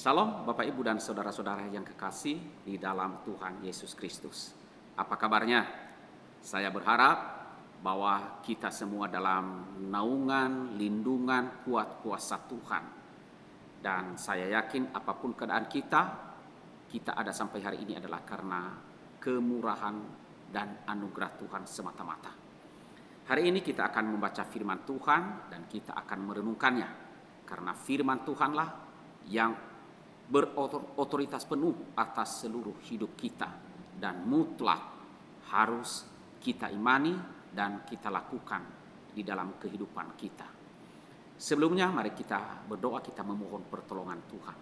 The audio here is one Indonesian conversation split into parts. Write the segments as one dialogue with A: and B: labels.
A: Salam Bapak Ibu dan saudara-saudara yang kekasih di dalam Tuhan Yesus Kristus. Apa kabarnya? Saya berharap bahwa kita semua dalam naungan, lindungan, kuat kuasa Tuhan. Dan saya yakin apapun keadaan kita ada sampai hari ini adalah karena kemurahan dan anugerah Tuhan semata-mata. Hari ini kita akan membaca firman Tuhan dan kita akan merenungkannya. Karena firman Tuhanlah yang berotoritas penuh atas seluruh hidup kita dan mutlak harus kita imani dan kita lakukan di dalam kehidupan kita. Sebelumnya mari kita berdoa, kita memohon pertolongan Tuhan.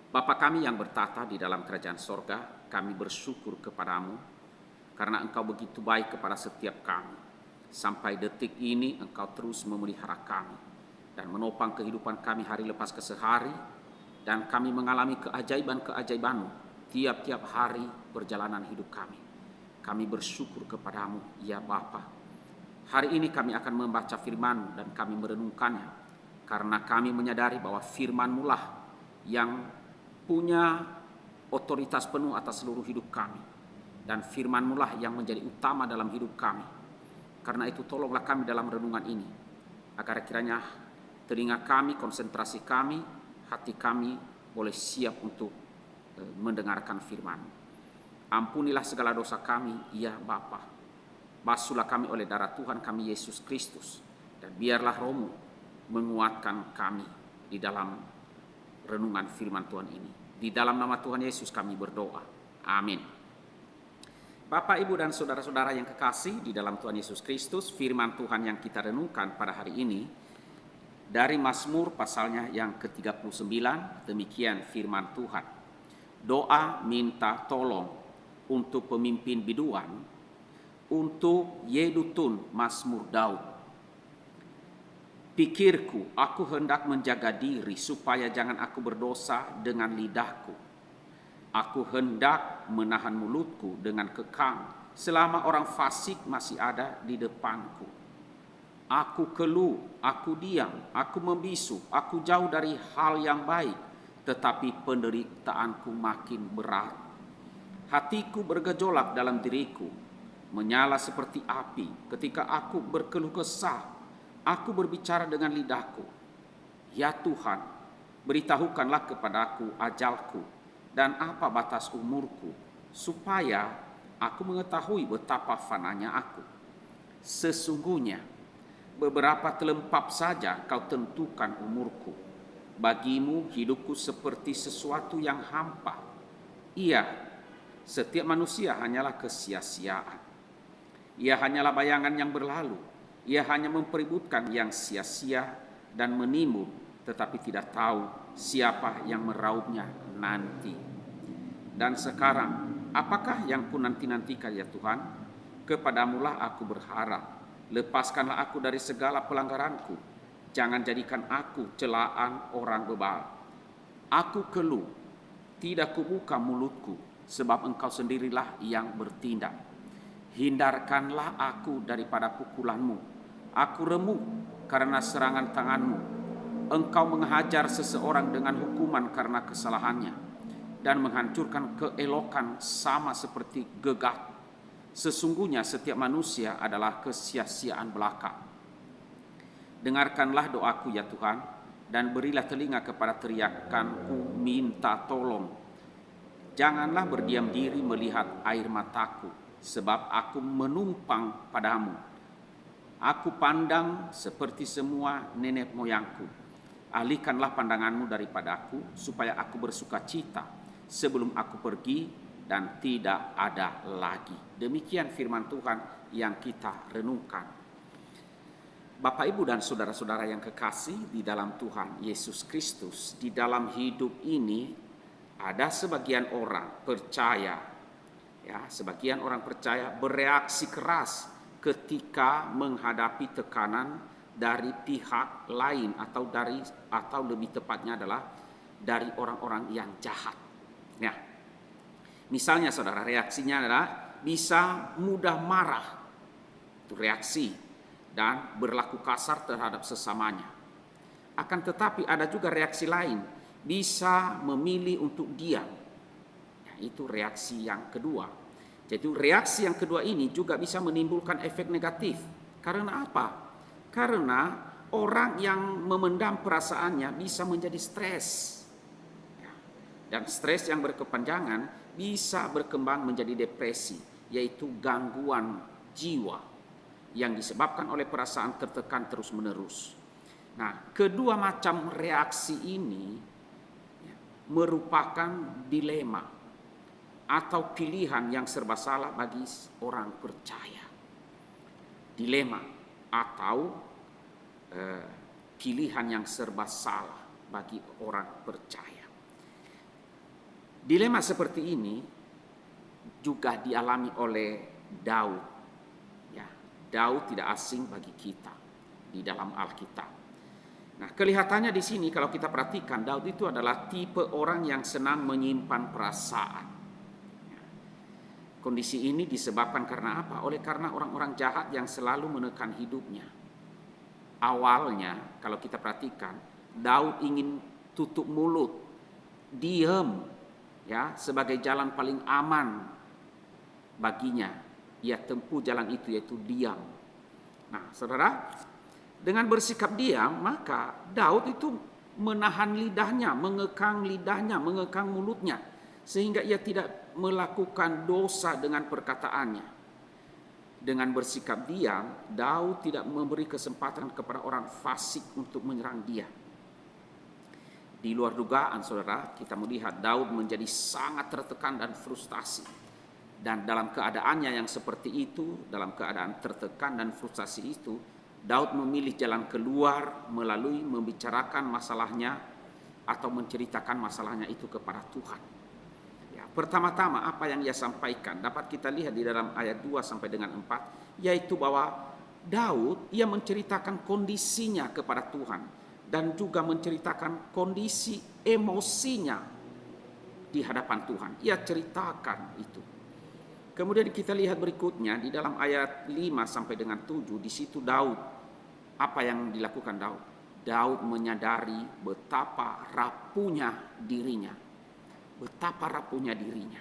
A: Bapa kami yang bertata di dalam kerajaan sorga, kami bersyukur kepadamu karena Engkau begitu baik kepada setiap kami. Sampai detik ini Engkau terus memelihara kami dan menopang kehidupan kami hari lepas ke sehari. Dan kami mengalami keajaiban-keajaiban-Mu tiap-tiap hari perjalanan hidup kami. Kami bersyukur kepadamu, ya Bapa. Hari ini kami akan membaca firman-Mu dan kami merenungkannya. Karena kami menyadari bahwa firman-Mu lah yang punya otoritas penuh atas seluruh hidup kami. Dan firman-Mu lah yang menjadi utama dalam hidup kami. Karena itu tolonglah kami dalam renungan ini. Agar kiranya telinga kami, konsentrasi kami, hati kami boleh siap untuk mendengarkan firman. Ampunilah segala dosa kami, ya Bapa. Basuhlah kami oleh darah Tuhan kami Yesus Kristus. Dan biarlah Roh-Mu menguatkan kami di dalam renungan firman Tuhan ini. Di dalam nama Tuhan Yesus kami berdoa. Amin. Bapak, Ibu, dan saudara-saudara yang kekasih di dalam Tuhan Yesus Kristus, firman Tuhan yang kita renungkan pada hari ini dari Mazmur pasalnya yang ke-39, demikian firman Tuhan. Doa minta tolong untuk pemimpin biduan, untuk Yedutun Mazmur Daud. Pikirku, aku hendak menjaga diri supaya jangan aku berdosa dengan lidahku. Aku hendak menahan mulutku dengan kekang selama orang fasik masih ada di depanku. Aku keluh, aku diam, aku membisu, aku jauh dari hal yang baik, tetapi penderitaanku makin berat. Hatiku bergejolak dalam diriku, menyala seperti api ketika aku berkeluh kesah. Aku berbicara dengan lidahku. Ya Tuhan, beritahukanlah kepadaku ajalku dan apa batas umurku, supaya aku mengetahui betapa fananya aku. Sesungguhnya, beberapa telempap saja kau tentukan umurku. Bagimu hidupku seperti sesuatu yang hampa. Iya, setiap manusia hanyalah kesia-siaan. Ia hanyalah bayangan yang berlalu. Ia hanya mempeributkan yang sia-sia dan menimbun, tetapi tidak tahu siapa yang merauhnya nanti. Dan sekarang, apakah yang ku nanti-nantikan ya Tuhan? Kepadamulah aku berharap. Lepaskanlah aku dari segala pelanggaranku. Jangan jadikan aku celaan orang bebal. Aku keluh, tidak kubuka mulutku, sebab Engkau sendirilah yang bertindak. Hindarkanlah aku daripada pukulan-Mu. Aku remuk karena serangan tangan-Mu. Engkau menghajar seseorang dengan hukuman karena kesalahannya, dan menghancurkan keelokan sama seperti gegap. Sesungguhnya setiap manusia adalah kesia-siaan belaka. Dengarkanlah doaku ya Tuhan, dan berilah telinga kepada teriakanku minta tolong. Janganlah berdiam diri melihat air mataku, sebab aku menumpang padamu. Aku pandang seperti semua nenek moyangku. Alihkanlah pandanganmu daripadaku, supaya aku bersuka cita sebelum aku pergi dan tidak ada lagi. Demikian firman Tuhan yang kita renungkan. Bapak, Ibu, dan saudara-saudara yang kekasih di dalam Tuhan Yesus Kristus, di dalam hidup ini ada sebagian orang percaya, sebagian orang percaya bereaksi keras ketika menghadapi tekanan dari pihak lain atau lebih tepatnya adalah dari orang-orang yang jahat. Misalnya saudara, reaksinya adalah bisa mudah marah, itu reaksi, dan berlaku kasar terhadap sesamanya. Akan tetapi ada juga reaksi lain, bisa memilih untuk diam. Nah, itu reaksi yang kedua. Jadi reaksi yang kedua ini juga bisa menimbulkan efek negatif. Karena apa? Karena orang yang memendam perasaannya bisa menjadi stres. Dan stres yang berkepanjangan bisa berkembang menjadi depresi, yaitu gangguan jiwa yang disebabkan oleh perasaan tertekan terus-menerus. Nah, kedua macam reaksi ini merupakan dilema atau pilihan yang serba salah bagi orang percaya. Dilema atau pilihan yang serba salah bagi orang percaya. Dilema seperti ini juga dialami oleh Daud. Ya, Daud tidak asing bagi kita di dalam Alkitab. Nah, kelihatannya di sini kalau kita perhatikan, Daud itu adalah tipe orang yang senang menyimpan perasaan. Kondisi ini disebabkan karena apa? Karena orang-orang jahat yang selalu menekan hidupnya. Awalnya kalau kita perhatikan, Daud ingin tutup mulut, diam, ya, sebagai jalan paling aman baginya. Ia tempuh jalan itu, yaitu diam. Nah, saudara, dengan bersikap diam, maka Daud itu menahan lidahnya, mengekang mulutnya, sehingga ia tidak melakukan dosa dengan perkataannya. Dengan bersikap diam, Daud tidak memberi kesempatan kepada orang fasik untuk menyerang dia. Di luar dugaan, saudara, kita melihat Daud menjadi sangat tertekan dan frustasi. Dan dalam keadaannya yang seperti itu, dalam keadaan tertekan dan frustasi itu, Daud memilih jalan keluar melalui membicarakan masalahnya atau menceritakan masalahnya itu kepada Tuhan. Ya, pertama-tama apa yang ia sampaikan dapat kita lihat di dalam ayat 2 sampai dengan 4, yaitu bahwa Daud ia menceritakan kondisinya kepada Tuhan dan juga menceritakan kondisi emosinya di hadapan Tuhan. Ia ceritakan itu. Kemudian kita lihat berikutnya di dalam ayat 5 sampai dengan 7, di situ Daud, apa yang dilakukan Daud? Daud menyadari betapa rapuhnya dirinya. Betapa rapuhnya dirinya.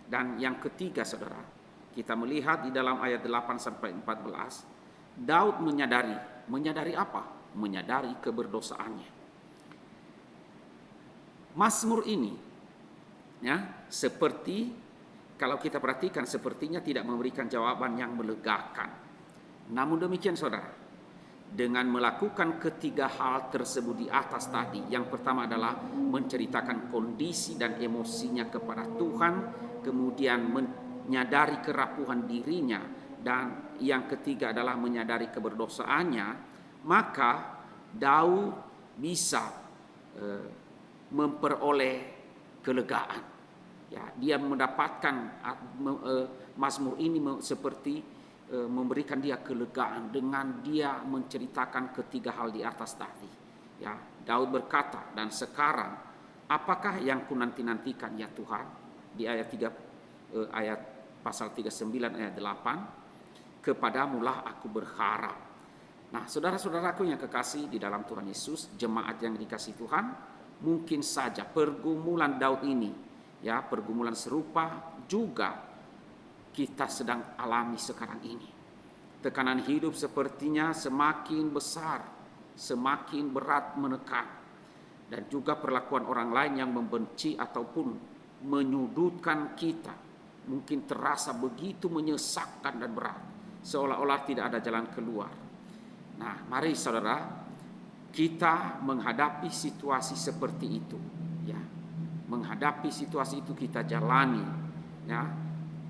A: Dan yang ketiga, saudara, kita melihat di dalam ayat 8 sampai 14, Daud menyadari apa? Menyadari keberdosaannya. Mazmur ini, ya, seperti kalau kita perhatikan sepertinya tidak memberikan jawaban yang melegakan. Namun demikian, saudara, dengan melakukan ketiga hal tersebut di atas tadi, yang pertama adalah menceritakan kondisi dan emosinya kepada Tuhan, kemudian menyadari kerapuhan dirinya, dan yang ketiga adalah menyadari keberdosaannya, maka Daud bisa memperoleh kelegaan. Ya, dia mendapatkan Mazmur ini seperti memberikan dia kelegaan dengan dia menceritakan ketiga hal di atas tadi. Ya, Daud berkata, dan sekarang apakah yang kunanti-nantikan ya Tuhan? Di ayat 3 ayat pasal 39 ayat 8, kepadamulah aku berharap. Nah, saudara-saudaraku yang kekasih di dalam Tuhan Yesus, jemaat yang dikasihi Tuhan, mungkin saja pergumulan Daud ini, ya, pergumulan serupa juga kita sedang alami sekarang ini. Tekanan hidup sepertinya semakin besar, semakin berat menekan, dan juga perlakuan orang lain yang membenci ataupun menyudutkan kita mungkin terasa begitu menyesakkan dan berat, seolah-olah tidak ada jalan keluar. Nah, mari saudara, kita menghadapi situasi seperti itu, ya. Menghadapi situasi itu kita jalani, ya.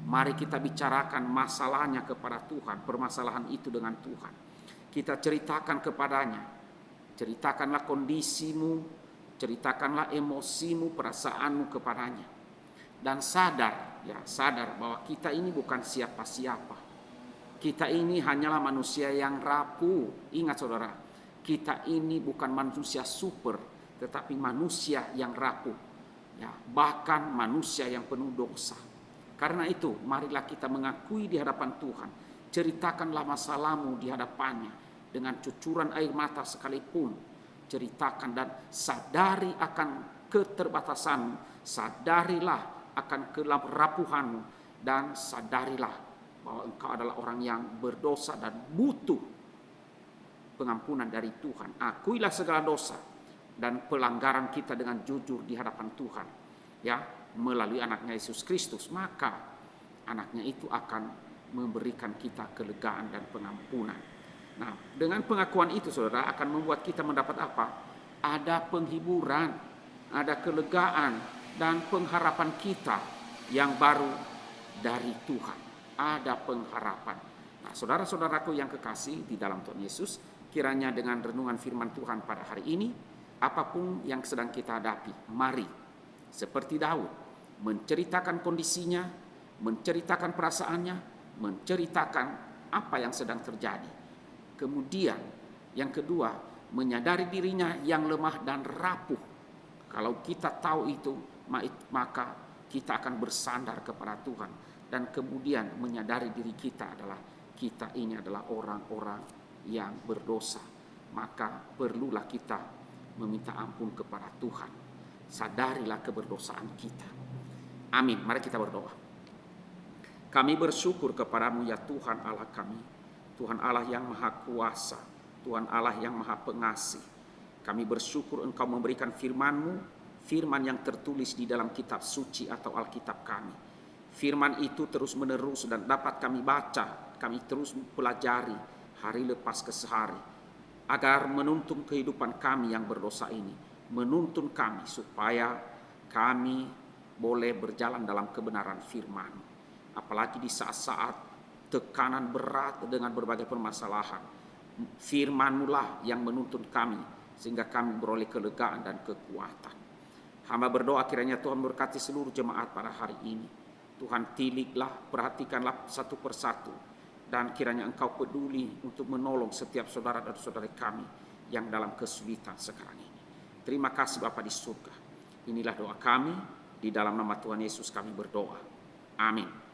A: Mari kita bicarakan masalahnya kepada Tuhan, permasalahan itu dengan Tuhan. Kita ceritakan kepadanya. Ceritakanlah kondisimu, ceritakanlah emosimu, perasaanmu kepadanya. Dan sadar bahwa kita ini bukan siapa-siapa. Kita ini hanyalah manusia yang rapuh. Ingat saudara, kita ini bukan manusia super, tetapi manusia yang rapuh, ya, bahkan manusia yang penuh dosa. Karena itu, marilah kita mengakui di hadapan Tuhan. Ceritakanlah masalahmu di hadapannya dengan cucuran air mata sekalipun. Ceritakan dan sadari akan keterbatasan, sadarilah akan kerapuhanmu, dan sadarilah bahwa engkau adalah orang yang berdosa dan butuh pengampunan dari Tuhan. Akuilah segala dosa dan pelanggaran kita dengan jujur di hadapan Tuhan, ya, melalui anaknya Yesus Kristus, maka anaknya itu akan memberikan kita kelegaan dan pengampunan. Nah, dengan pengakuan itu saudara akan membuat kita mendapat apa? Ada penghiburan, ada kelegaan dan pengharapan kita yang baru dari Tuhan. Ada pengharapan. Nah, saudara-saudaraku yang kekasih di dalam Tuhan Yesus, kiranya dengan renungan firman Tuhan pada hari ini, apapun yang sedang kita hadapi, mari seperti Daud menceritakan kondisinya, menceritakan perasaannya, menceritakan apa yang sedang terjadi. Kemudian yang kedua, menyadari dirinya yang lemah dan rapuh. Kalau kita tahu itu, maka kita akan bersandar kepada Tuhan. Dan kemudian menyadari diri kita ini adalah orang-orang yang berdosa. Maka perlulah kita meminta ampun kepada Tuhan. Sadarilah keberdosaan kita. Amin. Mari kita berdoa. Kami bersyukur kepadamu ya Tuhan Allah kami. Tuhan Allah yang maha kuasa. Tuhan Allah yang maha pengasih. Kami bersyukur Engkau memberikan firman-Mu, firman yang tertulis di dalam kitab suci atau Alkitab kami. Firman itu terus menerus dan dapat kami baca, kami terus pelajari hari lepas ke sehari, agar menuntun kehidupan kami yang berdosa ini, menuntun kami supaya kami boleh berjalan dalam kebenaran firman. Apalagi di saat-saat tekanan berat dengan berbagai permasalahan, firman-Mu lah yang menuntun kami sehingga kami beroleh kelegaan dan kekuatan. Hamba berdoa kiranya Tuhan berkati seluruh jemaat pada hari ini. Tuhan tiliklah, perhatikanlah satu persatu, dan kiranya Engkau peduli untuk menolong setiap saudara dan saudari kami yang dalam kesulitan sekarang ini. Terima kasih Bapa di surga. Inilah doa kami, di dalam nama Tuhan Yesus kami berdoa. Amin.